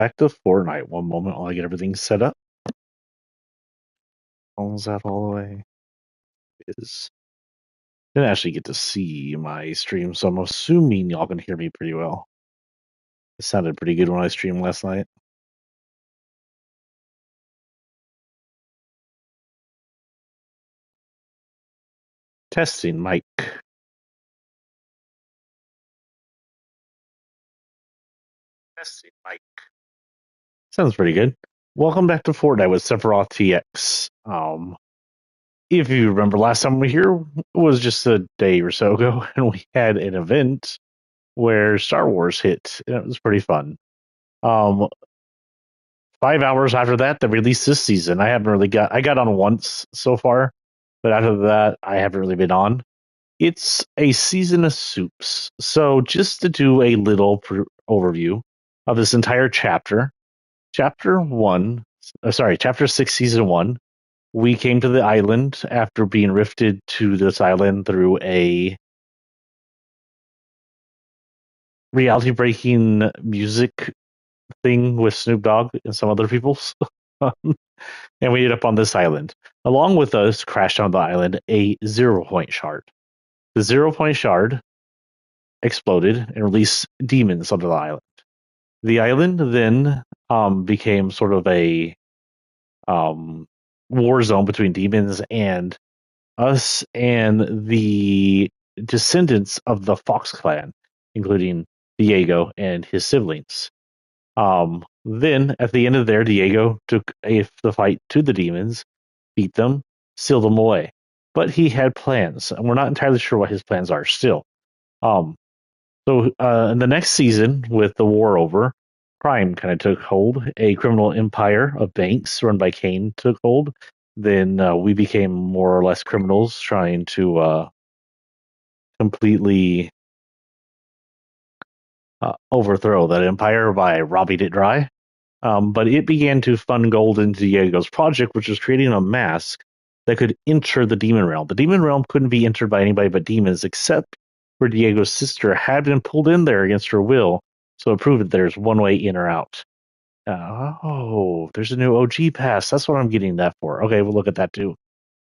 Back to Fortnite. One moment while I get everything set up. Phone's out all the way. Is didn't actually get to see my stream, so I'm assuming y'all can hear me pretty well. It sounded pretty good when I streamed last night. Testing mic. Testing mic. Sounds pretty good. Welcome back to Fortnite with Sephiroth TX. If you remember last time we were here, it was just a day or so ago, and we had an event where Star Wars hit, and it was pretty fun. Um, 5 hours after that, they released this season. I got on once so far, but after that, I haven't really been on. It's a season of supes. So just to do a little overview of this entire chapter, chapter 6, season 1, we came to the island after being rifted to this island through a reality breaking music thing with Snoop Dogg and some other people's. And we ended up on this island. Along with us, crashed on the island a 0 point shard. The 0 point shard exploded and released demons onto the island. The island then became sort of a um, war zone between demons and us and the descendants of the Fox clan, including Diego and his siblings. Then at the end of there, Diego took the fight to the demons, beat them, sealed them away. But he had plans, and we're not entirely sure what his plans are still. Um, so in the next season, with the war over, crime kind of took hold. A criminal empire of banks run by Kane took hold. Then we became more or less criminals trying to completely overthrow that empire by robbing it dry. But it began to fund gold into Diego's project, which was creating a mask that could enter the demon realm. The demon realm couldn't be entered by anybody but demons, except for Diego's sister had been pulled in there against her will, so it proved that there's one way in or out. There's a new OG pass. That's what I'm getting that for. Okay, we'll look at that too.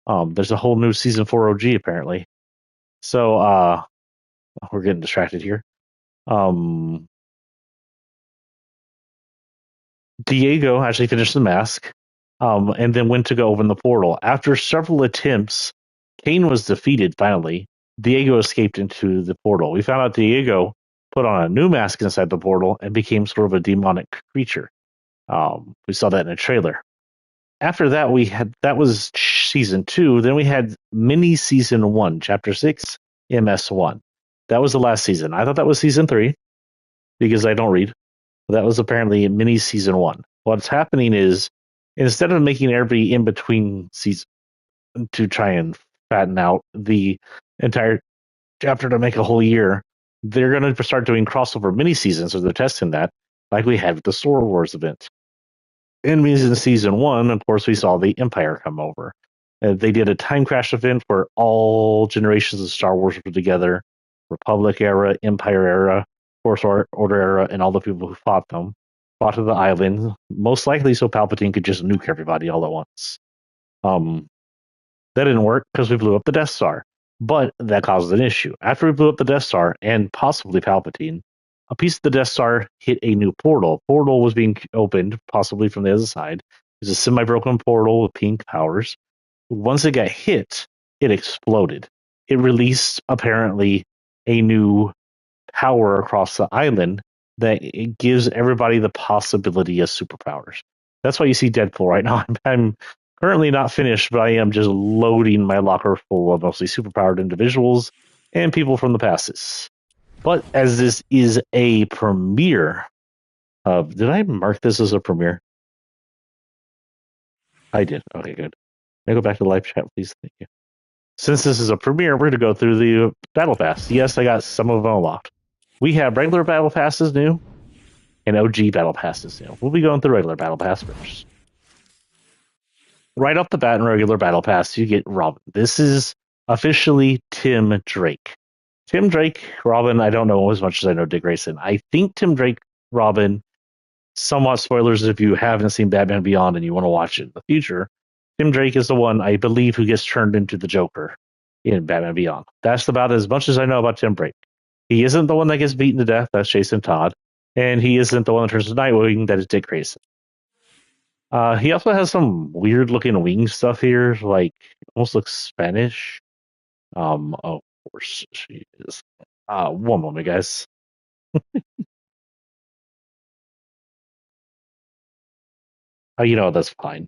There's a whole new season 4 OG apparently. So we're getting distracted here. Diego actually finished the mask, and then went to go open the portal. After several attempts, Kane was defeated finally. Diego escaped into the portal. We found out Diego put on a new mask inside the portal and became sort of a demonic creature. We saw that in a trailer. After that, that was season 2. Then we had mini season 1, chapter 6, MS1. That was the last season. I thought that was season 3 because I don't read. That was apparently mini season 1. What's happening is instead of making every in between season to try and fatten out the entire chapter to make a whole year, they're going to start doing crossover mini seasons, so they're testing that, like we had with the Star Wars event. In season 1, of course, we saw the Empire come over. They did a time crash event where all generations of Star Wars were together: Republic era, Empire era, Force Order era, and all the people who fought them fought to the island, most likely so Palpatine could just nuke everybody all at once. Um, that didn't work because we blew up the Death Star, but that caused an issue. After we blew up the Death Star and possibly Palpatine, a piece of the Death Star hit a new portal. Portal was being opened, possibly from the other side. It was a semi-broken portal with pink powers. Once it got hit, it exploded. It released apparently a new power across the island that it gives everybody the possibility of superpowers. That's why you see Deadpool right now. I'm currently not finished, but I am just loading my locker full of mostly superpowered individuals and people from the passes. But as this is a premiere of, did I mark this as a premiere? I did. Okay, good. Can I go back to the live chat, please? Thank you. Since this is a premiere, we're going to go through the battle pass. Yes, I got some of them unlocked. We have regular battle passes new and OG battle passes new. We'll be going through regular battle pass first. Right off the bat in regular battle pass, you get Robin. This is officially Tim Drake. Tim Drake, Robin, I don't know as much as I know Dick Grayson. I think Tim Drake, Robin somewhat spoilers if you haven't seen Batman Beyond and you want to watch it in the future. Tim Drake is the one, I believe, who gets turned into the Joker in Batman Beyond. That's about as much as I know about Tim Drake. He isn't the one that gets beaten to death. That's Jason Todd. And he isn't the one that turns to Nightwing. That is Dick Grayson. He also has some weird looking wing stuff here, like almost looks Spanish. Of course she is. One moment, guys. That's fine.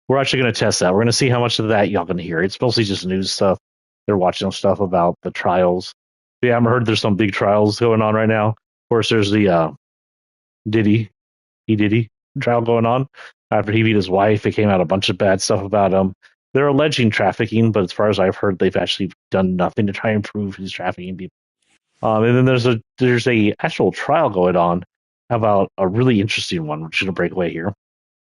We're actually going to test that. We're going to see how much of that y'all can hear. It's mostly just news stuff. They're watching stuff about the trials. Yeah, I've heard there's some big trials going on right now. Of course, there's the Diddy, Diddy trial going on. After he beat his wife, it came out a bunch of bad stuff about him. They're alleging trafficking, but as far as I've heard, they've actually done nothing to try and prove he's trafficking people. And then there's a actual trial going on about a really interesting one. We're just gonna break away here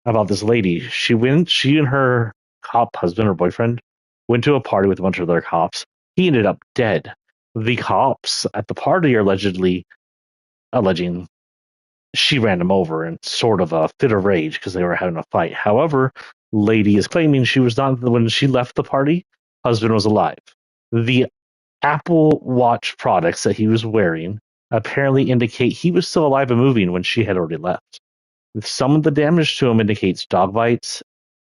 about this lady. She and her cop husband or boyfriend went to a party with a bunch of other cops. He ended up dead. The cops at the party are alleging she ran him over in sort of a fit of rage because they were having a fight. However, lady is claiming she was not when she left the party. Husband was alive. The Apple Watch products that he was wearing apparently indicate he was still alive and moving when she had already left. Some of the damage to him indicates dog bites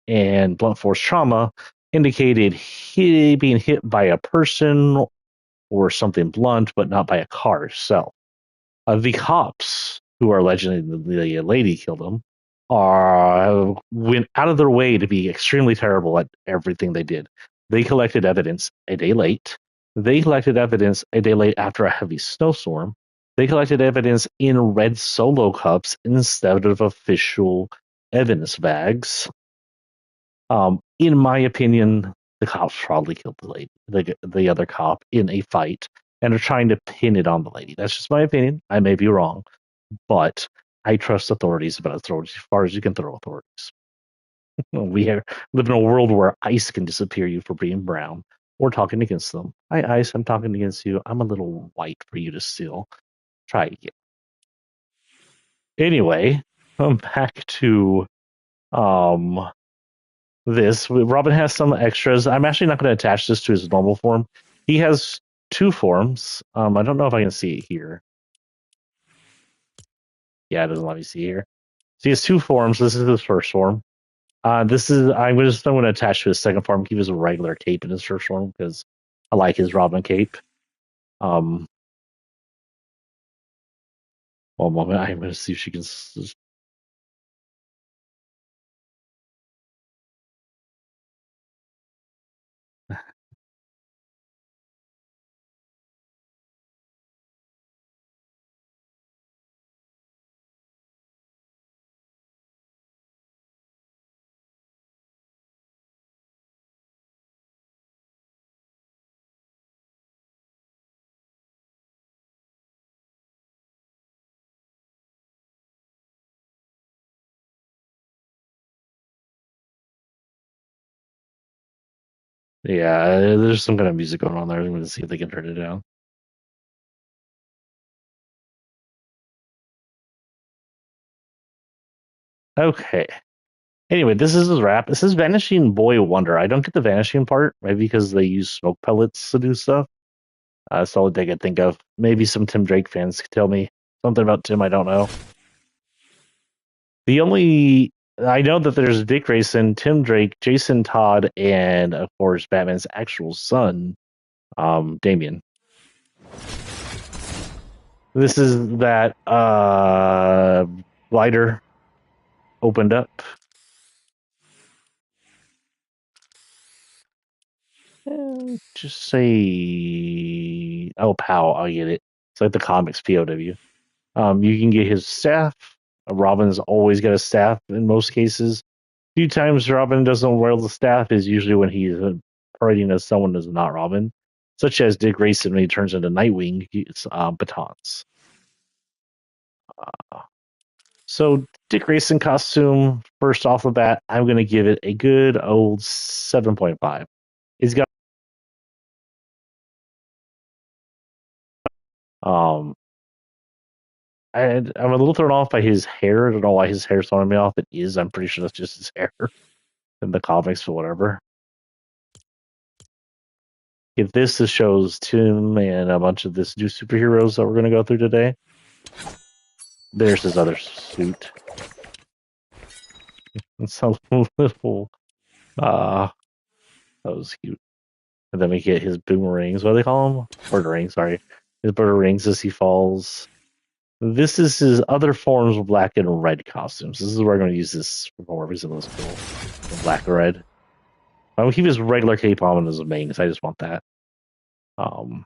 and blunt force trauma, indicated he being hit by a person or something blunt, but not by a car itself. The cops who are alleging the lady killed him went out of their way to be extremely terrible at everything they did. They collected evidence a day late. They collected evidence a day late after a heavy snowstorm. They collected evidence in red solo cups instead of official evidence bags. In my opinion, the cops probably killed the lady, the other cop, in a fight, and are trying to pin it on the lady. That's just my opinion. I may be wrong, but I trust authorities about authorities as far as you can throw authorities. Live in a world where ice can disappear you for being brown or talking against them. Hi, ice. I'm talking against you. I'm a little white for you to steal. Try again. Anyway, I'm back to um this. Robin has some extras. I'm actually not going to attach this to his normal form. He has two forms. I don't know if I can see it here. Yeah, it doesn't let me see here. So he has two forms. This is his first form. This is I'm going to attach to his second form. Keep his regular cape in his first form because I like his Robin cape. Um, One moment. I'm going to see if she can. Yeah, there's some kind of music going on there. I'm going to see if they can turn it down. Okay. Anyway, this is his rap. This is Vanishing Boy Wonder. I don't get the vanishing part, maybe because they use smoke pellets to do stuff. That's the only thing I could think of. Maybe some Tim Drake fans could tell me something about Tim I don't know. The only I know that there's Dick Grayson, Tim Drake, Jason Todd, and of course Batman's actual son, Damien. This is that lighter opened up. Just say, oh, pow, I get it. It's like the comics POW. You can get his staff. Robin's always got a staff in most cases. A few times Robin doesn't wear the staff is usually when he's parading as someone who's not Robin, such as Dick Grayson when he turns into Nightwing. It's batons. So Dick Grayson costume, first off the bat, I'm going to give it a good old 7.5. He's got um I'm a little thrown off by his hair. I don't know why his hair's throwing me off. It is. I'm pretty sure that's just his hair in the comics or whatever. If this shows Tim and a bunch of this new superheroes that we're going to go through today, there's his other suit. It's a little, uh, that was cute. And then we get his boomerangs. What do they call them? Bird sorry. His bird as he falls. This is his other forms of black and red costumes. This is where I'm going to use this for because it looks cool. The black and red. I'm going to keep his regular cape on as a main because I just want that. Um,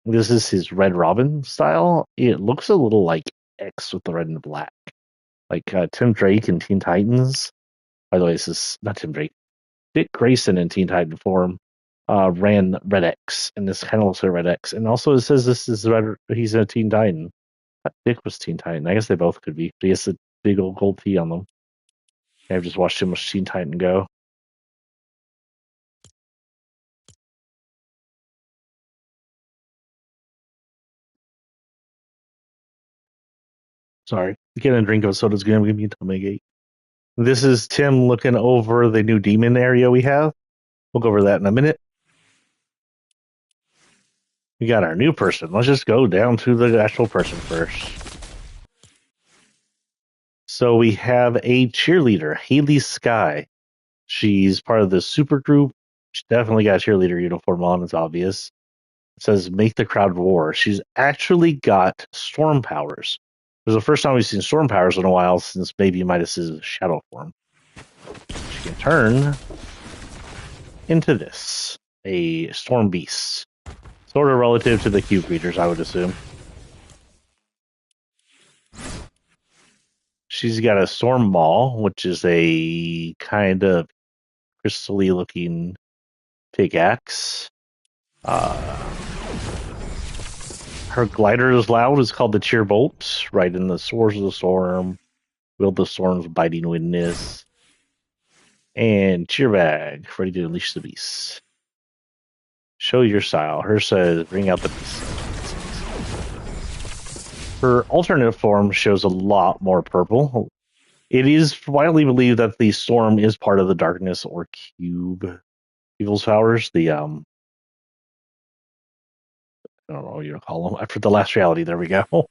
this is his Red Robin style. It looks a little like X with the red and the black. Like Tim Drake in Teen Titans. By the way, this is not Tim Drake. Dick Grayson in Teen Titan form ran Red X, and this kind of looks like Red X. And also, it says this is Red. He's in a Teen Titan. Dick was Teen Titan. I guess they both could be. But he has a big old gold T on them. I've just watched too much Teen Titan go. Sorry, getting a drink of soda's gonna give me a tummy ache. This is Tim looking over the new demon area we have. We'll go over that in a minute. We got our new person. Let's just go down to the actual person first. So we have a cheerleader, Haley Sky. She's part of the super group. She's definitely got a cheerleader uniform on, it's obvious. It says make the crowd roar. She's actually got storm powers. It was the first time we've seen storm powers in a while since Baby Midas's shadow form. She can turn into this, a storm beast. Sort of relative to the cube creatures, I would assume. She's got a storm maul, which is a kind of crystally looking pickaxe. Her glider is loud. It's called the Cheer Bolt. Right in the source of the storm. Wield the storm's biting witness. And Cheer Bag, ready to unleash the beast. Show your style. Her says, bring out the beast. Her alternate form shows a lot more purple. It is widely believed that the storm is part of the darkness or cube evil's powers. The I don't know what you call them. After the last reality, there we go.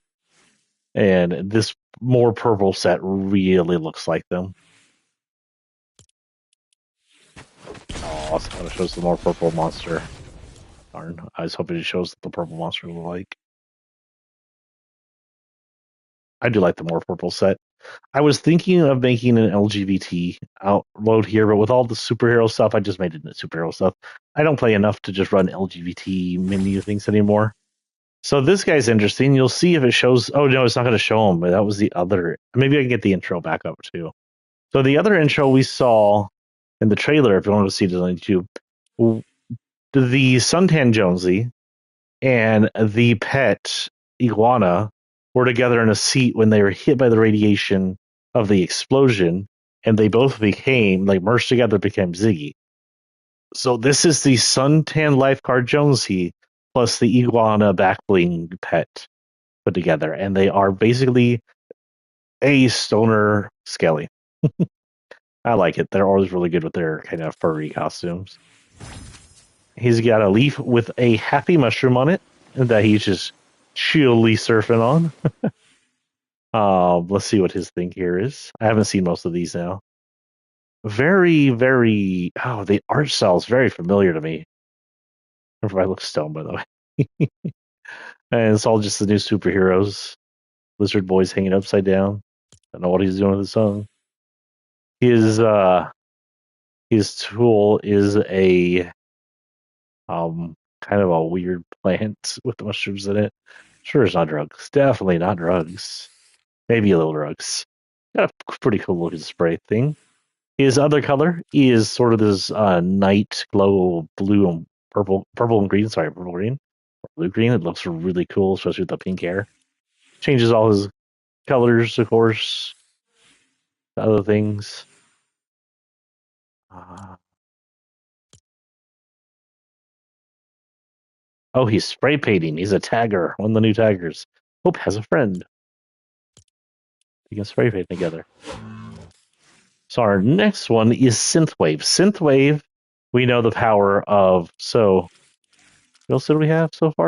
And this more purple set really looks like them. Oh, it kind of shows the more purple monster. Darn, I was hoping it shows what the purple monster look like. I do like the more purple set. I was thinking of making an LGBT outload here, but with all the superhero stuff, I just made it into superhero stuff. I don't play enough to just run LGBT menu things anymore. So this guy's interesting. You'll see if it shows. Oh no, it's not going to show him. But that was the other. Maybe I can get the intro back up too. So the other intro we saw in the trailer, if you want to see it on YouTube, the suntan Jonesy and the pet iguana were together in a seat when they were hit by the radiation of the explosion, and they both became like merged together, became Ziggy. So this is the suntan lifeguard Jonesy plus the iguana backbling pet put together, and they are basically a stoner Skelly. I like it. They're always really good with their kind of furry costumes. He's got a leaf with a happy mushroom on it that he's just chilly surfing on. Let's see what his thing here is. I haven't seen most of these now. Very, very. Oh, the art style is very familiar to me. If I look stone, by the way. And it's all just the new superheroes. Lizard Boy's hanging upside down. Don't know what he's doing with his tongue. His tool is a kind of a weird plant with mushrooms in it. Sure, it's not drugs. Definitely not drugs. Maybe a little drugs. Got a pretty cool looking spray thing. His other color is sort of this night glow blue and purple and green. Sorry, purple green, blue green. It looks really cool, especially with the pink hair. Changes all his colors, of course. Other things. Oh, he's spray painting. He's a tagger. One of the new taggers. Hope has a friend. We can spray paint together. So our next one is Synthwave. Synthwave, we know the power of. So, what else did we have so far?